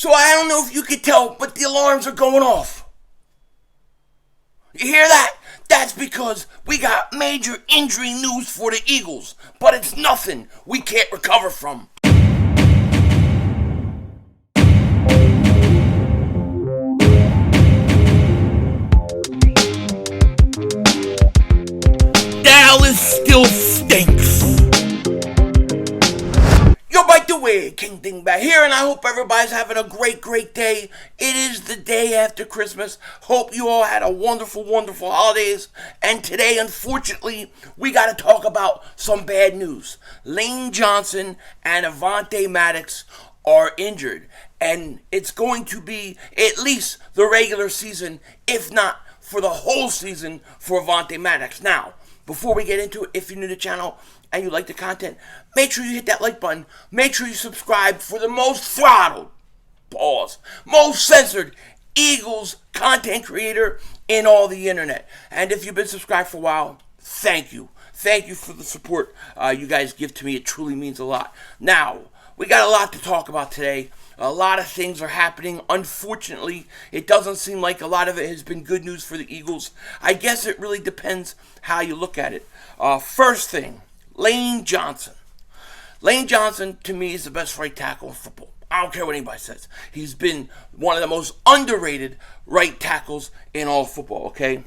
So I don't know if you could tell, but the alarms are going off. You hear that? That's because we got major injury news for the Eagles, but it's nothing we can't recover from. Dallas still stinks. Yo, by the way, King Dingbat here, and I hope everybody's having a great day. It is the day after Christmas. Hope you all had a wonderful holidays. And today, unfortunately, we got to talk about some bad news. Lane Johnson and Avonte Maddox are injured, and it's going to be at least the regular season, if not for the whole season for Avonte Maddox. Now, before we get into it, if you're new to the channel and you like the content, make sure you hit that like button. Make sure you subscribe for the most throttled, most censored Eagles content creator in all the internet. And if you've been subscribed for a while, thank you. Thank you for the support you guys give to me. It truly means a lot. Now, we got a lot to talk about today. A lot of things are happening. Unfortunately, it doesn't seem like a lot of it has been good news for the Eagles. I guess it really depends how you look at it. First thing, Lane Johnson. Lane Johnson, to me, is the best right tackle in football. I don't care what anybody says. He's been one of the most underrated right tackles in all football, okay?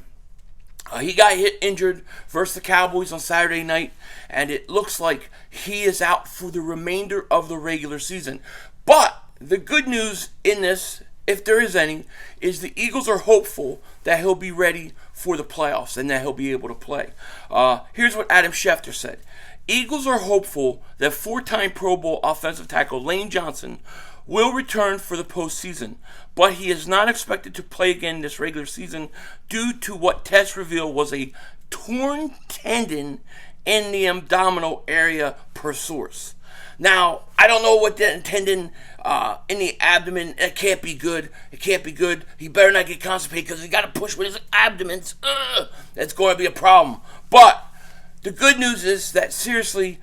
He got injured versus the Cowboys on Saturday night, and it looks like he is out for the remainder of the regular season. But the good news in this, if there is any, is the Eagles are hopeful that he'll be ready for the playoffs and that he'll be able to play. Here's what Adam Schefter said. Eagles are hopeful that four-time Pro Bowl offensive tackle Lane Johnson will return for the postseason, but he is not expected to play again this regular season due to what tests reveal was a torn tendon in the abdominal area per source. Now, I don't know what that tendon in the abdomen, it can't be good. It can't be good. He better not get constipated because he got to push with his abdomen. That's going to be a problem. But the good news is that, seriously,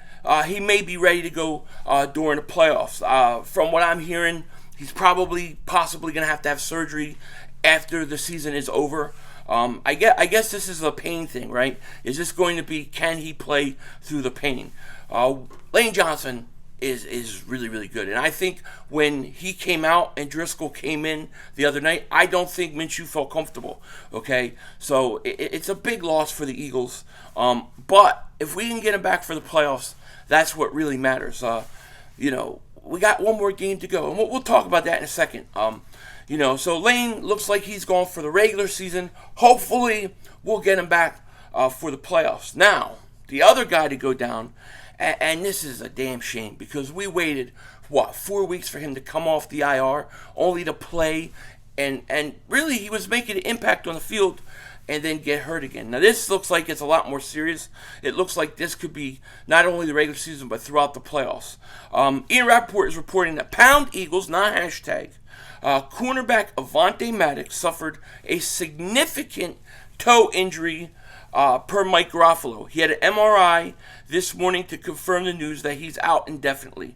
he may be ready to go during the playoffs. From what I'm hearing, he's possibly going to have surgery after the season is over. I guess this is a pain thing, right? Is this going to be, can he play through the pain? Lane Johnson is really good. And I think when he came out and Driscoll came in the other night, I don't think Minshew felt comfortable, okay? So it's a big loss for the Eagles. But if we can get him back for the playoffs, that's what really matters. We got one more game to go, and we'll talk about that in a second. So Lane looks like he's gone for the regular season. Hopefully, we'll get him back for the playoffs. Now, the other guy to go down, and this is a damn shame because we waited, 4 weeks for him to come off the IR, only to play, and really he was making an impact on the field and then get hurt again. Now, this looks like it's a lot more serious. It looks like this could be not only the regular season, but throughout the playoffs. Ian Rappaport is reporting that Pound Eagles, not hashtag, cornerback Avonte Maddox suffered a significant toe injury per Mike Garofalo. He had an MRI this morning to confirm the news that he's out indefinitely.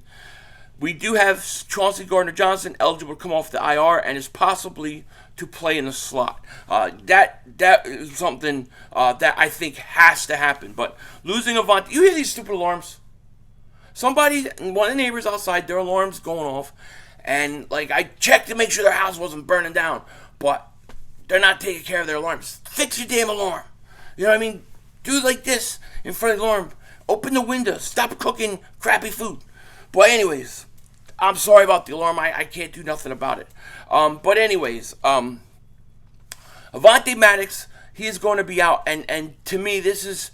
We do have Chauncey Gardner-Johnson eligible to come off the IR and is possibly to play in the slot. That is something that I think has to happen. But losing Avonte, you hear these stupid alarms? One of the neighbors outside, their alarm's going off, and I checked to make sure their house wasn't burning down, but they're not taking care of their alarms. Fix your damn alarm. You know what I mean? Do like this in front of the alarm. Open the window. Stop cooking crappy food. But anyways, I'm sorry about the alarm. I can't do nothing about it. But anyways, Avonte Maddox, he is going to be out, and to me, this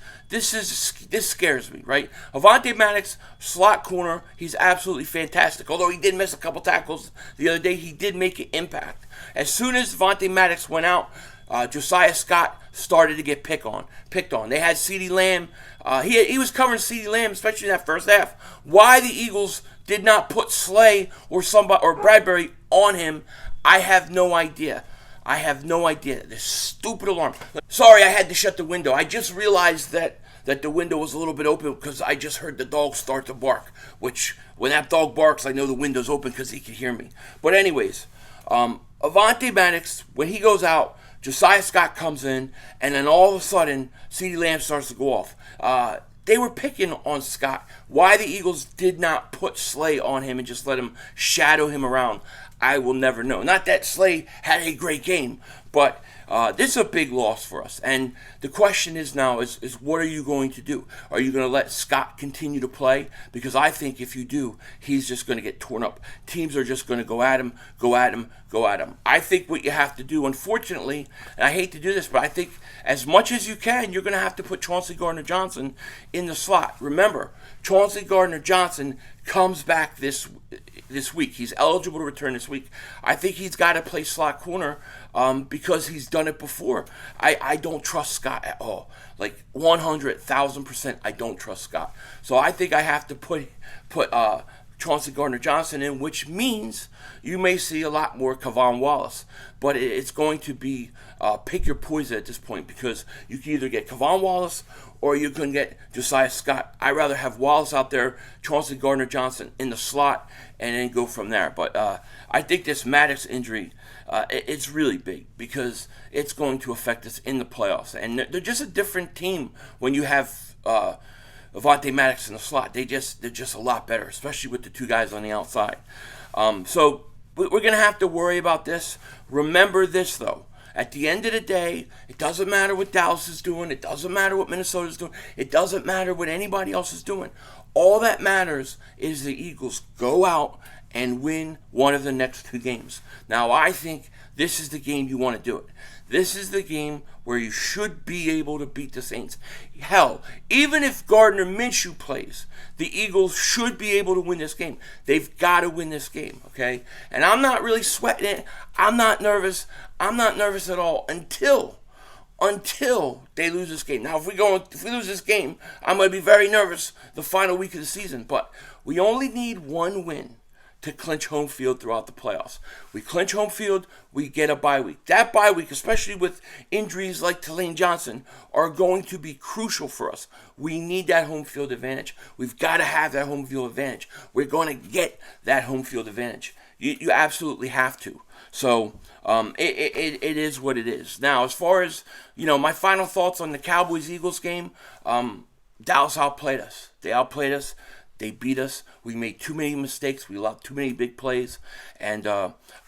scares me, right? Avonte Maddox, slot corner, he's absolutely fantastic. Although he did miss a couple tackles the other day, he did make an impact. As soon as Avonte Maddox went out, Josiah Scott started to get picked on. They had CeeDee Lamb. He was covering CeeDee Lamb, especially in that first half. Why the Eagles did not put Slay or Bradbury on him, I have no idea. This stupid alarm. Sorry, I had to shut the window. I just realized that that the window was a little bit open because I just heard the dog start to bark, which when that dog barks, I know the window's open because he can hear me. But anyways, Avonte Maddox, when he goes out, Josiah Scott comes in, and then all of a sudden, CeeDee Lamb starts to go off. They were picking on Scott. Why the Eagles did not put Slay on him and just let him shadow him around, I will never know. Not that Slay had a great game, but this is a big loss for us. And the question is now is what are you going to do? Are you going to let Scott continue to play? Because I think if you do, he's just going to get torn up. Teams are just going to go at him, go at him, go at him. I think what you have to do, unfortunately, and I hate to do this, but I think as much as you can, you're going to have to put Chauncey Gardner-Johnson in the slot. Remember, Chauncey Gardner-Johnson comes back this week. He's eligible to return this week. I think he's got to play slot corner because he's done it before. I don't trust Scott at all. Like 100,000%, I don't trust Scott. So I think I have to put Chauncey Gardner-Johnson in, which means you may see a lot more Kavon Wallace. But it's going to be pick your poison at this point because you can either get Kavon Wallace or you can get Josiah Scott. I'd rather have Wallace out there, Chauncey Gardner-Johnson in the slot, and then go from there. But I think this Maddox injury, it's really big because it's going to affect us in the playoffs. And they're just a different team when you have Avonte Maddox in the slot. They're just a lot better, especially with the two guys on the outside. So we're going to have to worry about this. Remember this, though. At the end of the day, it doesn't matter what Dallas is doing. It doesn't matter what Minnesota is doing. It doesn't matter what anybody else is doing. All that matters is the Eagles go out and win one of the next two games. Now, I think this is the game you want to do it. This is the game where you should be able to beat the Saints. Hell, even if Gardner Minshew plays, the Eagles should be able to win this game. They've got to win this game, okay? And I'm not really sweating it. I'm not nervous. I'm not nervous at all until they lose this game. Now, if we lose this game, I'm going to be very nervous the final week of the season. But we only need one win to clinch home field throughout the playoffs. We clinch home field, we get a bye week. That bye week, especially with injuries like Tulane Johnson, are going to be crucial for us. We need that home field advantage. We've got to have that home field advantage. We're going to get that home field advantage. You absolutely have to. So it is what it is. Now, as far as my final thoughts on the Cowboys-Eagles game, Dallas outplayed us. They outplayed us. They beat us. We made too many mistakes. We allowed too many big plays, and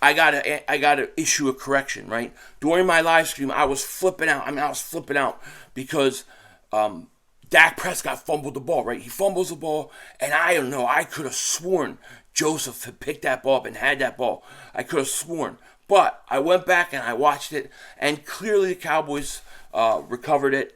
I gotta issue a correction. Right during my live stream, I was flipping out. I was flipping out because Dak Prescott fumbled the ball. Right, he fumbles the ball, and I don't know. I could have sworn Joseph had picked that ball up and had that ball. I could have sworn, but I went back and I watched it, and clearly the Cowboys recovered it.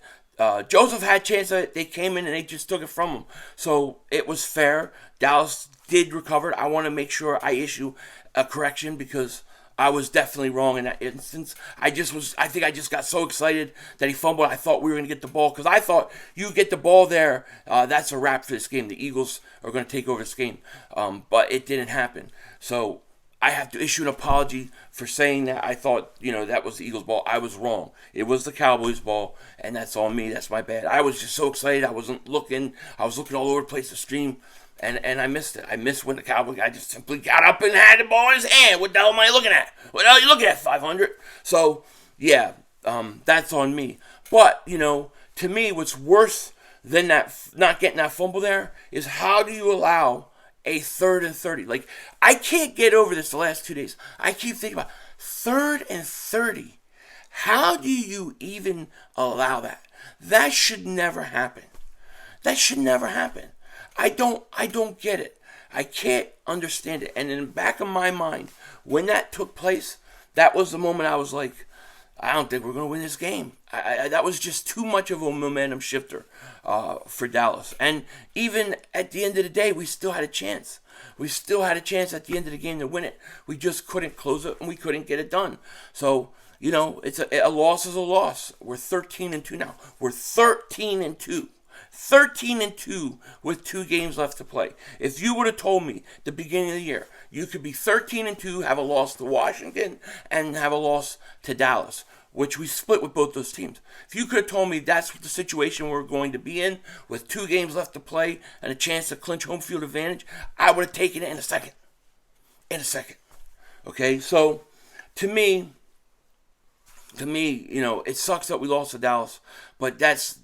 Joseph had a chance at it. They came in and they just took it from him. So it was fair. Dallas did recover. I want to make sure I issue a correction because I was definitely wrong in that instance. I think I just got so excited that he fumbled. I thought we were going to get the ball because I thought you get the ball there. That's a wrap for this game. The Eagles are going to take over this game. But it didn't happen. So I have to issue an apology for saying that I thought, that was the Eagles' ball. I was wrong. It was the Cowboys' ball, and that's on me. That's my bad. I was just so excited. I wasn't looking. I was looking all over the place to stream, and I missed it. I missed when the Cowboy guy just simply got up and had the ball in his hand. What the hell am I looking at? What the hell are you looking at, 500? So, yeah, that's on me. But, to me, what's worse than that, not getting that fumble there, is how do you allow a 3rd and 30. Like, I can't get over this the last 2 days. I keep thinking about 3rd and 30. How do you even allow that? That should never happen. That should never happen. I don't get it. I can't understand it. And in the back of my mind, when that took place, that was the moment I was like, I don't think we're going to win this game. That was just too much of a momentum shifter for Dallas. And even at the end of the day, we still had a chance. We still had a chance at the end of the game to win it. We just couldn't close it, and we couldn't get it done. So, it's a loss is a loss. We're 13-2 now. We're 13-2. 13-2 with 2 games left to play. If you would have told me at the beginning of the year you could be 13-2, have a loss to Washington, and have a loss to Dallas, which we split with both those teams. If you could have told me that's the situation we're going to be in with 2 games left to play and a chance to clinch home field advantage, I would have taken it in a second. Okay, so to me, it sucks that we lost to Dallas, but that's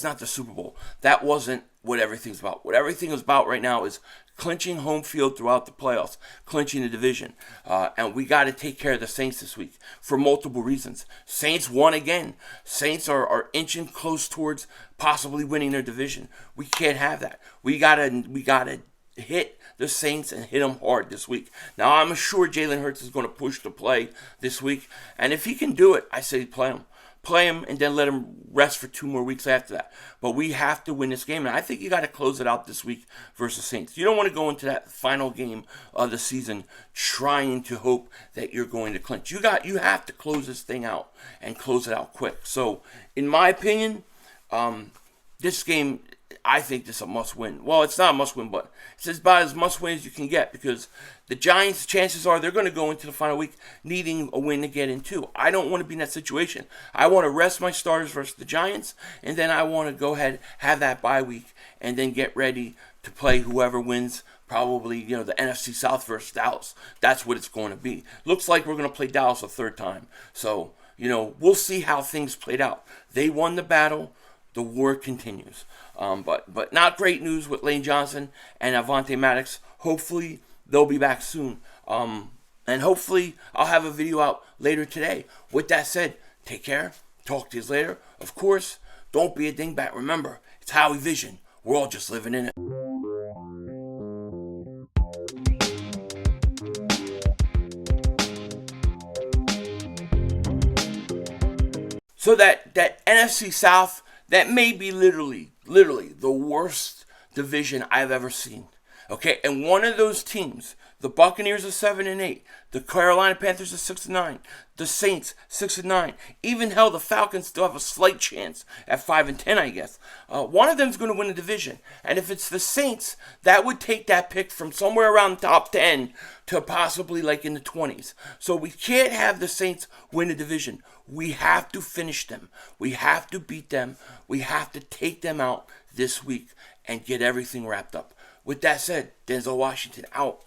not the Super Bowl. That wasn't what everything's about. What everything is about right now is clinching home field throughout the playoffs, clinching the division. And we got to take care of the Saints this week for multiple reasons. Saints won again. Saints are inching close towards possibly winning their division. We can't have that. We gotta hit the Saints and hit them hard this week. Now, I'm sure Jalen Hurts is going to push the play this week. And if he can do it, I say play him. Play him and then let him rest for 2 more weeks after that. But we have to win this game. And I think you got to close it out this week versus Saints. You don't want to go into that final game of the season trying to hope that you're going to clinch. You have to close this thing out and close it out quick. So, in my opinion, this game, I think this is a must-win. Well, it's not a must-win, but it's about as must-win as you can get because the Giants, chances are they're going to go into the final week needing a win to get in too. I don't want to be in that situation. I want to rest my starters versus the Giants, and then I want to go ahead, have that bye week, and then get ready to play whoever wins, probably, the NFC South versus Dallas. That's what it's going to be. Looks like we're going to play Dallas a 3rd time. So, we'll see how things played out. They won the battle. The war continues. But not great news with Lane Johnson and Avonte Maddox. Hopefully, they'll be back soon. And hopefully, I'll have a video out later today. With that said, take care. Talk to you later. Of course, don't be a dingbat. Remember, it's Howie Vision. We're all just living in it. So that NFC South, that may be literally the worst division I've ever seen. Okay, and one of those teams, the Buccaneers are 7-8, the Carolina Panthers are 6-9, the Saints 6-9, even hell, the Falcons still have a slight chance at 5-10, I guess. One of them's going to win the division, and if it's the Saints, that would take that pick from somewhere around the top 10 to possibly like in the 20s. So we can't have the Saints win the division. We have to finish them. We have to beat them. We have to take them out this week and get everything wrapped up. With that said, Denzel Washington out.